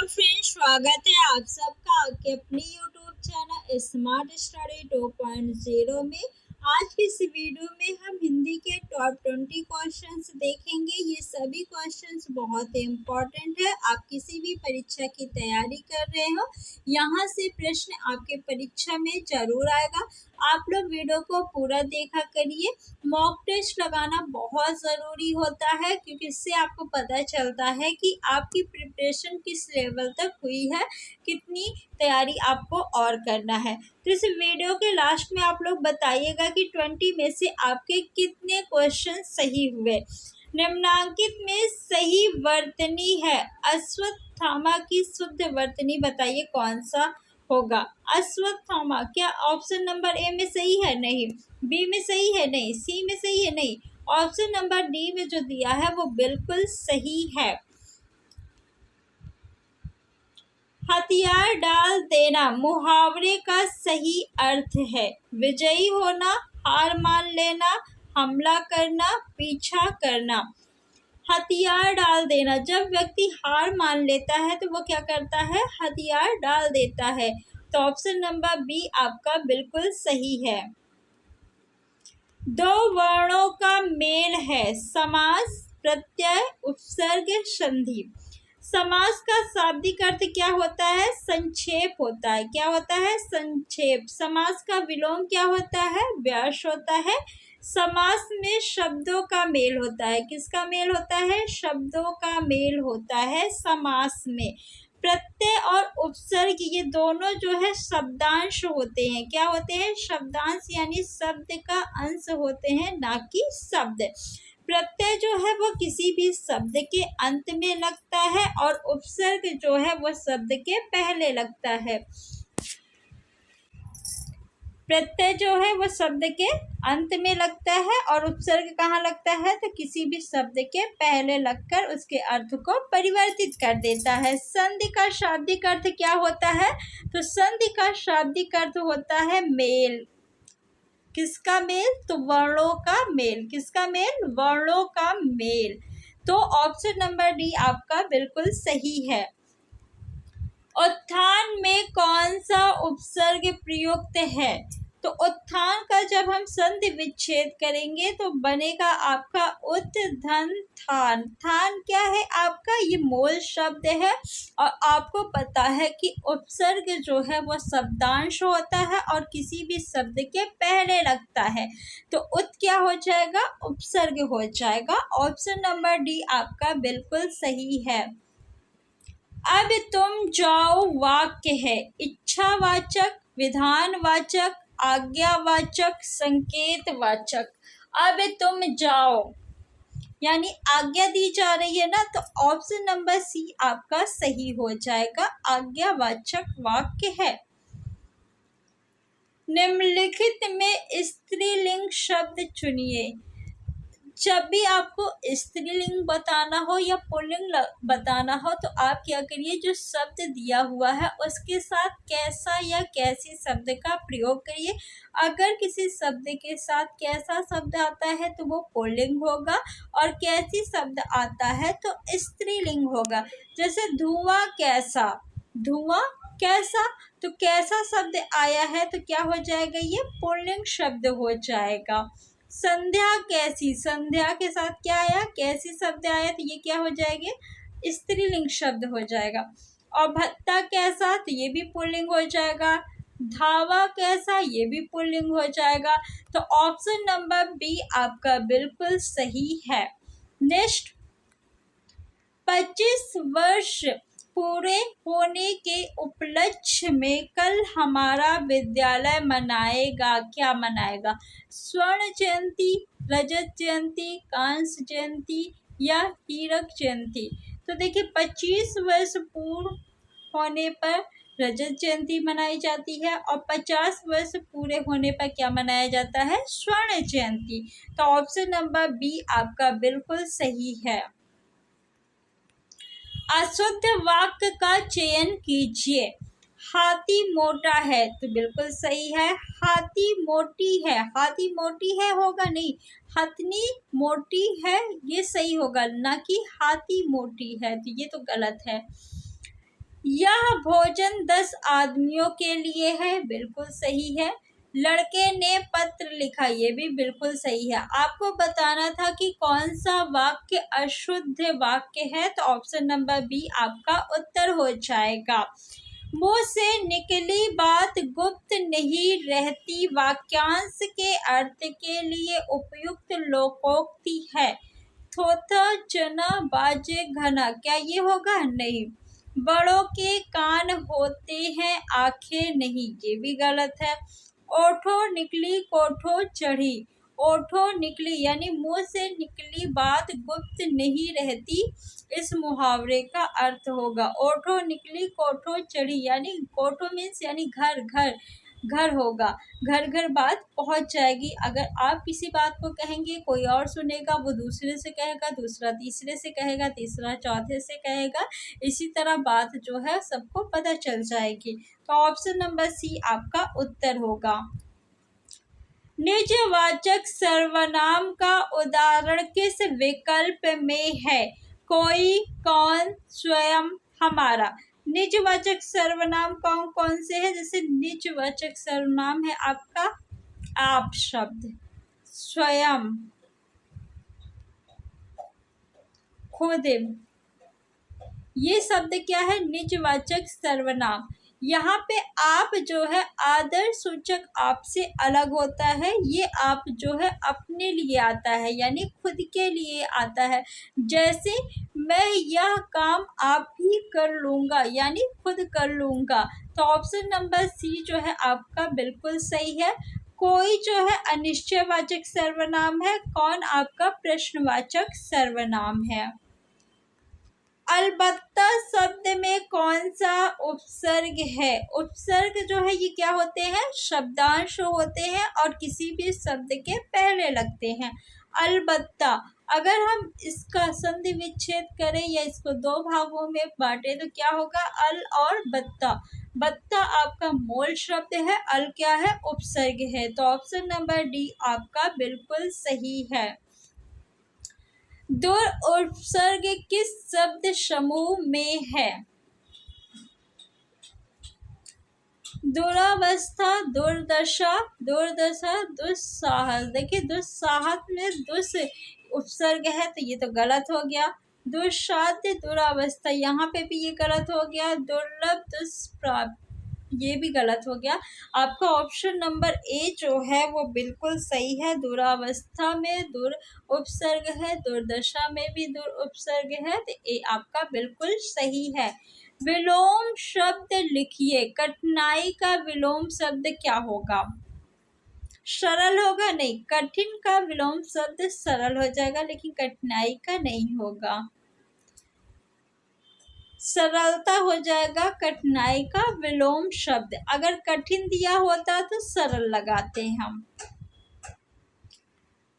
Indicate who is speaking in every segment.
Speaker 1: Friends, स्वागत है आप सबका आपके अपनी यूट्यूब चैनल स्मार्ट स्टडी 2.0 में। आज की इस वीडियो में हम हिंदी के टॉप 20 क्वेश्चंस देखेंगे। ये सभी क्वेश्चंस बहुत इम्पोर्टेंट है। आप किसी भी परीक्षा की तैयारी कर रहे हो, यहाँ से प्रश्न आपके परीक्षा में जरूर आएगा। आप लोग वीडियो को पूरा देखा करिए। मॉक टेस्ट लगाना बहुत ज़रूरी होता है, क्योंकि इससे आपको पता चलता है कि आपकी प्रिपरेशन किस लेवल तक हुई है, कितनी तैयारी आपको और करना है। तो इस वीडियो के लास्ट में आप लोग बताइएगा कि 20 में से आपके कितने क्वेश्चन सही हुए। निम्नांकित में सही वर्तनी है। अश्वत्थामा की शुद्ध वर्तनी बताइए कौन सा होगा। अश्वत्थामा, क्या ऑप्शन नंबर ए में सही है? नहीं। बी में सही है? नहीं। सी में सही है? नहीं। ऑप्शन नंबर डी में जो दिया है वो बिल्कुल सही है। हथियार डाल देना मुहावरे का सही अर्थ है। विजयी होना, हार मान लेना, हमला करना, पीछा करना। हथियार डाल देना, जब व्यक्ति हार मान लेता है तो वो क्या करता है? हथियार डाल देता है। तो ऑप्शन नंबर बी आपका बिल्कुल सही है। दो वर्णों का मेल है। समास, प्रत्यय, उपसर्ग, संधि। समास का शाब्दिक अर्थ क्या होता है? संक्षेप होता है। क्या होता है? संक्षेप। समास का विलोम क्या होता है? व्यास होता है। समास में शब्दों का मेल होता है। किसका मेल होता है? शब्दों का मेल होता है समास में। प्रत्यय और उपसर्ग ये दोनों जो है शब्दांश होते हैं। क्या होते हैं? शब्दांश, यानी शब्द का अंश होते हैं, ना कि शब्द। प्रत्यय जो है वो किसी भी शब्द के अंत में लगता है और उपसर्ग जो है वो शब्द के पहले लगता है। प्रत्यय जो है वो शब्द के अंत में लगता है और उपसर्ग कहाँ लगता है? तो किसी भी शब्द के पहले लगकर उसके अर्थ को परिवर्तित कर देता है। संधि का शाब्दिक अर्थ क्या होता है? तो संधि का शाब्दिक अर्थ होता है मेल। किसका मेल? तो वर्णों का मेल। किसका मेल? वर्णों का मेल। तो ऑप्शन नंबर डी आपका बिल्कुल सही है। उत्थान में कौन सा उपसर्ग प्रयुक्त है? तो उत्थान का जब हम संधि विच्छेद करेंगे तो बनेगा आपका उत धन थान। थान क्या है आपका? ये मूल शब्द है और आपको पता है कि उपसर्ग जो है वो शब्दांश होता है और किसी भी शब्द के पहले लगता है। तो उत क्या हो जाएगा? उपसर्ग हो जाएगा। ऑप्शन नंबर डी आपका बिल्कुल सही है। अब तुम जाओ वाक्य है। इच्छावाचक, विधानवाचक, आज्ञावाचक, संकेतवाचक। अब तुम जाओ यानी आज्ञा दी जा रही है ना, तो ऑप्शन नंबर सी आपका सही हो जाएगा। आज्ञावाचक वाक्य है। निम्नलिखित में स्त्रीलिंग शब्द चुनिए। जब भी आपको स्त्रीलिंग बताना हो या पुल्लिंग बताना हो तो आप क्या करिए, जो शब्द दिया हुआ है उसके साथ कैसा या कैसी शब्द का प्रयोग करिए। अगर किसी शब्द के साथ कैसा शब्द आता है तो वो पुल्लिंग होगा और कैसी शब्द आता है तो स्त्रीलिंग होगा। जैसे धुआं कैसा, धुआं कैसा, तो कैसा शब्द आया है तो क्या हो जाएगा? ये पुल्लिंग शब्द हो जाएगा। संध्या कैसी, संध्या के साथ क्या आया? कैसी शब्द आया तो ये क्या हो जाएगा? स्त्रीलिंग शब्द हो जाएगा। और भत्ता कैसा, तो ये भी पुल्लिंग हो जाएगा। धावा कैसा, ये भी पुल्लिंग हो जाएगा। तो ऑप्शन नंबर बी आपका बिल्कुल सही है। नेक्स्ट, 25 वर्ष पूरे होने के उपलक्ष्य में कल हमारा विद्यालय मनाएगा। क्या मनाएगा? स्वर्ण जयंती, रजत जयंती, कांस्य जयंती या हीरक जयंती। तो देखिए 25 वर्ष पूर्ण होने पर रजत जयंती मनाई जाती है और 50 वर्ष पूरे होने पर क्या मनाया जाता है? स्वर्ण जयंती। तो ऑप्शन नंबर बी आपका बिल्कुल सही है। अशुद्ध वाक्य का चयन कीजिए। हाथी मोटा है, तो बिल्कुल सही है। हाथी मोटी है, हाथी मोटी है होगा नहीं, हथनी मोटी है ये सही होगा, ना कि हाथी मोटी है, तो ये तो गलत है। यह भोजन 10 आदमियों के लिए है, बिल्कुल सही है। लड़के ने पत्र लिखा, ये भी बिल्कुल सही है। आपको बताना था कि कौन सा वाक्य अशुद्ध वाक्य है, तो ऑप्शन नंबर बी आपका उत्तर हो जाएगा। मुंह से निकली बात गुप्त नहीं रहती वाक्यांश के अर्थ के लिए उपयुक्त लोकोक्ति है। थोथा चना बाजे घना, क्या ये होगा? नहीं। बड़ों के कान होते हैं, आंखें नहीं, ये भी गलत है। ओठो निकली कोठो चढ़ी, ओठो निकली यानी मुंह से निकली बात गुप्त नहीं रहती, इस मुहावरे का अर्थ होगा ओठो निकली कोठो चढ़ी, यानी कोठो मीन्स यानी घर, घर घर होगा, घर घर बात पहुंच जाएगी। अगर आप किसी बात को कहेंगे, कोई और सुनेगा, वो दूसरे से कहेगा, दूसरा तीसरे से कहेगा, तीसरा चौथे से कहेगा, इसी तरह बात जो है सबको पता चल जाएगी। तो ऑप्शन नंबर सी आपका उत्तर होगा। निजवाचक सर्वनाम का उदाहरण किस विकल्प में है? कोई, कौन, स्वयं, हमारा। निजवाचक सर्वनाम कौन कौन से है? जैसे निजवाचक सर्वनाम है आपका आप शब्द, स्वयं, खुद, ये शब्द क्या है? निजवाचक सर्वनाम। यहाँ पे आप जो है आदर सूचक आप से अलग होता है, ये आप जो है अपने लिए आता है, यानी खुद के लिए आता है। जैसे मैं यह काम आप ही कर लूँगा, यानी खुद कर लूँगा। तो ऑप्शन नंबर सी जो है आपका बिल्कुल सही है। कोई जो है अनिश्चयवाचक सर्वनाम है, कौन आपका प्रश्नवाचक सर्वनाम है। अलबत्ता शब्द में कौन सा उपसर्ग है? उपसर्ग जो है ये क्या होते हैं? शब्दांश होते हैं और किसी भी शब्द के पहले लगते हैं। अलबत्ता, अगर हम इसका संधि विच्छेद करें या इसको दो भागों में बांटे तो क्या होगा? अल और बत्ता। बत्ता आपका मूल शब्द है, अल क्या है? उपसर्ग है। तो ऑप्शन नंबर डी आपका बिल्कुल सही है। दुर उपसर्ग किस शब्द समूह में है? दुरावस्था, दुर्दशा, दुर्दशा, दुस्साहस। देखिए दुस्साहस में दुस उपसर्ग है, तो ये तो गलत हो गया। दुस्साध्य, दुरावस्था, यहाँ पे भी ये गलत हो गया। दुर्लभ, दुष्प्राप्त, ये भी गलत हो गया। आपका ऑप्शन नंबर ए जो है वो बिल्कुल सही है। दुरावस्था में दुर उपसर्ग है, दुर्दशा में भी दुर उपसर्ग है, तो ए आपका बिल्कुल सही है। विलोम शब्द लिखिए, कठिनाई का विलोम शब्द क्या होगा? सरल होगा? नहीं, कठिन का विलोम शब्द सरल हो जाएगा, लेकिन कठिनाई का नहीं होगा। सरलता हो जाएगा कठिनाई का विलोम शब्द। अगर कठिन दिया होता तो सरल लगाते हम।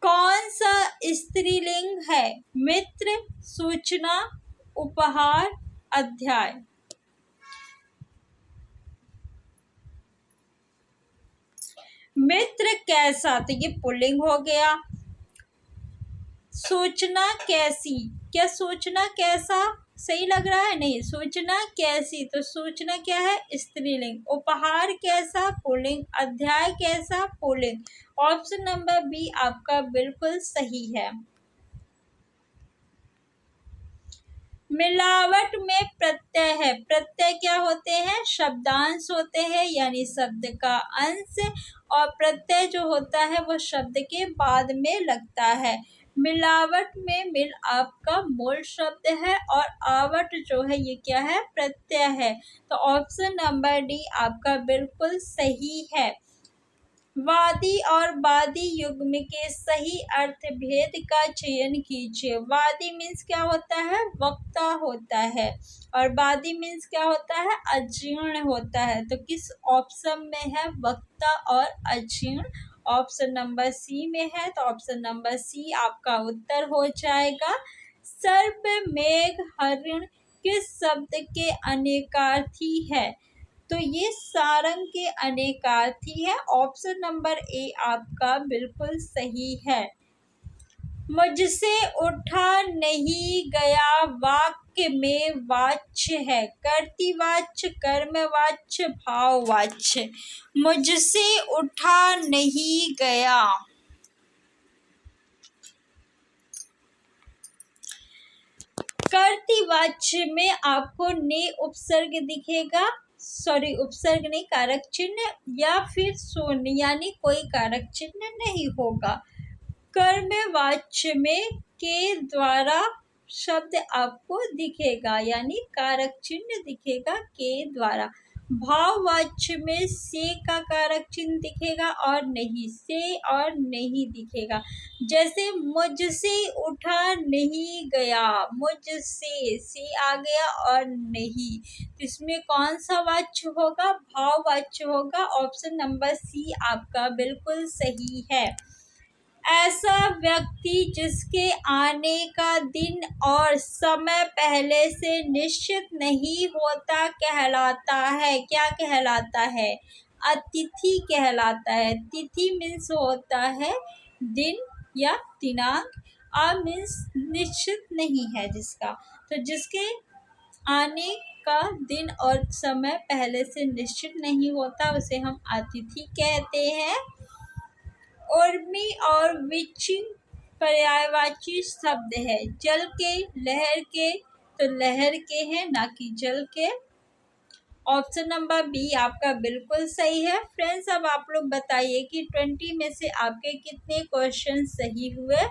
Speaker 1: कौन सा स्त्रीलिंग है? मित्र, सूचना, उपहार, अध्याय। मित्र कैसा, तो ये पुल्लिंग हो गया। सूचना कैसी, क्या सूचना कैसा सही लग रहा है? नहीं, सूचना कैसी, तो सूचना क्या है? स्त्रीलिंग। उपहार कैसा? पुल्लिंग। अध्याय कैसा? पुल्लिंग। ऑप्शन नंबर बी आपका बिल्कुल सही है। मिलावट में प्रत्यय है, प्रत्यय क्या होते हैं? शब्दांश होते हैं, यानी शब्द का अंश, और प्रत्यय जो होता है वो शब्द के बाद में लगता है। मिलावट में मिल आपका मूल शब्द है और आवट जो है ये क्या है? प्रत्यय है। तो ऑप्शन नंबर डी आपका बिल्कुल सही है। वादी और वादी युग्म के सही अर्थ भेद का चयन कीजिए। वादी मीन्स क्या होता है? वक्ता होता है, और वादी मीन्स क्या होता है? अजीर्ण होता है। तो किस ऑप्शन में है वक्ता और अजीर्ण? ऑप्शन नंबर सी में है, तो ऑप्शन नंबर सी आपका उत्तर हो जाएगा। सर्प, मेघ, हरिण किस शब्द के अनेकार्थी है? तो ये सारंग के अनेकार्थी है। ऑप्शन नंबर ए आपका बिल्कुल सही है। मुझसे उठा नहीं गया वाक्य में वाच्य है, कर्तृवाच्य, कर्मवाच्य, भाववाच्य। मुझसे उठा नहीं गया, कर्तृवाच्य में आपको ने उपसर्ग दिखेगा, सॉरी उपसर्ग नहीं, कारक चिन्ह या फिर सोन यानी कोई कारक चिन्ह नहीं होगा। कर्मवाच्य में के द्वारा शब्द आपको दिखेगा यानी कारक चिन्ह दिखेगा के द्वारा। भाववाच्य में से का कारक चिन्ह दिखेगा और नहीं, से और नहीं दिखेगा। जैसे मुझसे उठा नहीं गया, मुझसे से आ गया और नहीं, तो इसमें कौन सा वाच्य होगा? भाववाच्य होगा। ऑप्शन नंबर सी आपका बिल्कुल सही है। ऐसा व्यक्ति जिसके आने का दिन और समय पहले से निश्चित नहीं होता कहलाता है, क्या कहलाता है? अतिथि कहलाता है। तिथि मीन्स होता है दिन या दिनांक, मीन्स निश्चित नहीं है जिसका, तो जिसके आने का दिन और समय पहले से निश्चित नहीं होता उसे हम अतिथि कहते हैं। उर्मी और विच पर्यायवाची शब्द है, जल के, लहर के, तो लहर के हैं ना कि जल के। ऑप्शन नंबर बी आपका बिल्कुल सही है। फ्रेंड्स अब आप लोग बताइए कि 20 में से आपके कितने क्वेश्चन सही हुए।